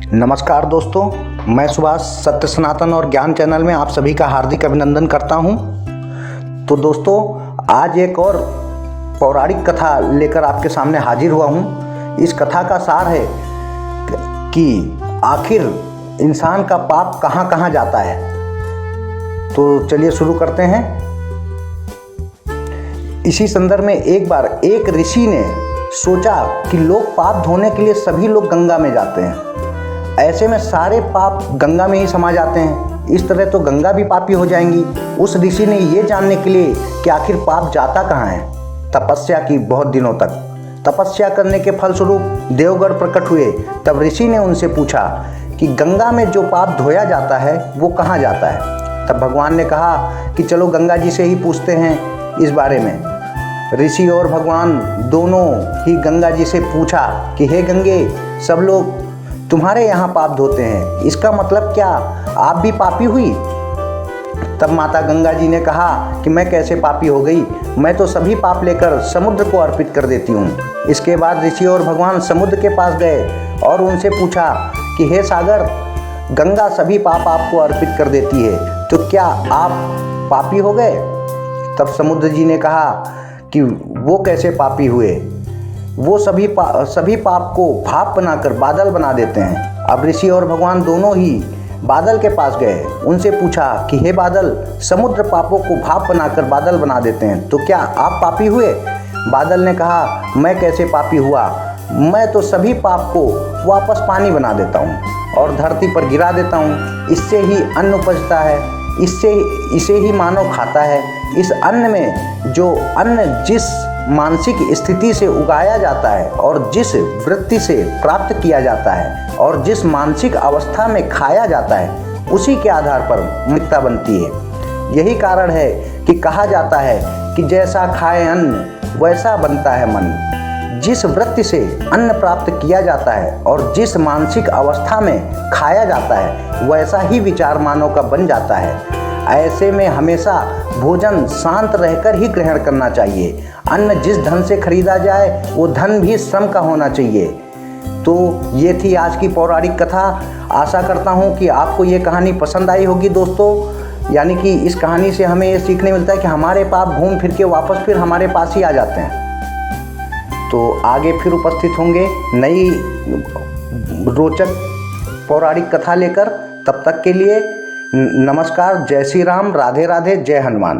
नमस्कार दोस्तों, मैं सुभाष सत्य सनातन और ज्ञान चैनल में आप सभी का हार्दिक अभिनंदन करता हूं। तो दोस्तों, आज एक और पौराणिक कथा लेकर आपके सामने हाजिर हुआ हूं। इस कथा का सार है कि आखिर इंसान का पाप कहां कहां जाता है। तो चलिए शुरू करते हैं। इसी संदर्भ में एक बार एक ऋषि ने सोचा कि लोग पाप धोने के लिए सभी लोग गंगा में जाते हैं, ऐसे में सारे पाप गंगा में ही समा जाते हैं, इस तरह तो गंगा भी पापी हो जाएंगी। उस ऋषि ने ये जानने के लिए कि आखिर पाप जाता कहाँ है, तपस्या की बहुत दिनों तक। तपस्या करने के फलस्वरूप देवगण प्रकट हुए। तब ऋषि ने उनसे पूछा कि गंगा में जो पाप धोया जाता है वो कहाँ जाता है। तब भगवान ने कहा कि चलो गंगा जी से ही पूछते हैं इस बारे में। ऋषि और भगवान दोनों ही गंगा जी से पूछा कि हे गंगे, सब लोग तुम्हारे यहाँ पाप धोते हैं, इसका मतलब क्या आप भी पापी हुई? तब माता गंगा जी ने कहा कि मैं कैसे पापी हो गई, मैं तो सभी पाप लेकर समुद्र को अर्पित कर देती हूँ। इसके बाद ऋषि और भगवान समुद्र के पास गए और उनसे पूछा कि हे सागर, गंगा सभी पाप आपको अर्पित कर देती है, तो क्या आप पापी हो गए? तब समुद्र जी ने कहा कि वो कैसे पापी हुए, वो सभी पाप को भाप बनाकर बादल बना देते हैं। अब ऋषि और भगवान दोनों ही बादल के पास गए, उनसे पूछा कि हे बादल, समुद्र पापों को भाप बनाकर बादल बना देते हैं, तो क्या आप पापी हुए? बादल ने कहा मैं कैसे पापी हुआ, मैं तो सभी पाप को वापस पानी बना देता हूँ और धरती पर गिरा देता हूँ। इससे ही अन्न उपजता है, इसे ही मानव खाता है। इस अन्न में जो अन्न जिस मानसिक स्थिति से उगाया जाता है और जिस वृत्ति से प्राप्त किया जाता है और जिस मानसिक अवस्था में खाया जाता है, उसी के आधार पर मृत्यु बनती है। यही कारण है कि कहा जाता है कि जैसा खाए अन्न वैसा बनता है मन। जिस वृत्ति से अन्न प्राप्त किया जाता है और जिस मानसिक अवस्था में खाया जाता है, वैसा ही विचार मानव का बन जाता है। ऐसे में हमेशा भोजन शांत रहकर ही ग्रहण करना चाहिए। अन्न जिस धन से खरीदा जाए वो धन भी श्रम का होना चाहिए। तो ये थी आज की पौराणिक कथा। आशा करता हूँ कि आपको ये कहानी पसंद आई होगी दोस्तों। यानी कि इस कहानी से हमें ये सीखने मिलता है कि हमारे पाप घूम फिर के वापस फिर हमारे पास ही आ जाते हैं। तो आगे फिर उपस्थित होंगे नई रोचक पौराणिक कथा लेकर। तब तक के लिए नमस्कार, जय श्री राम, राधे राधे, जय हनुमान।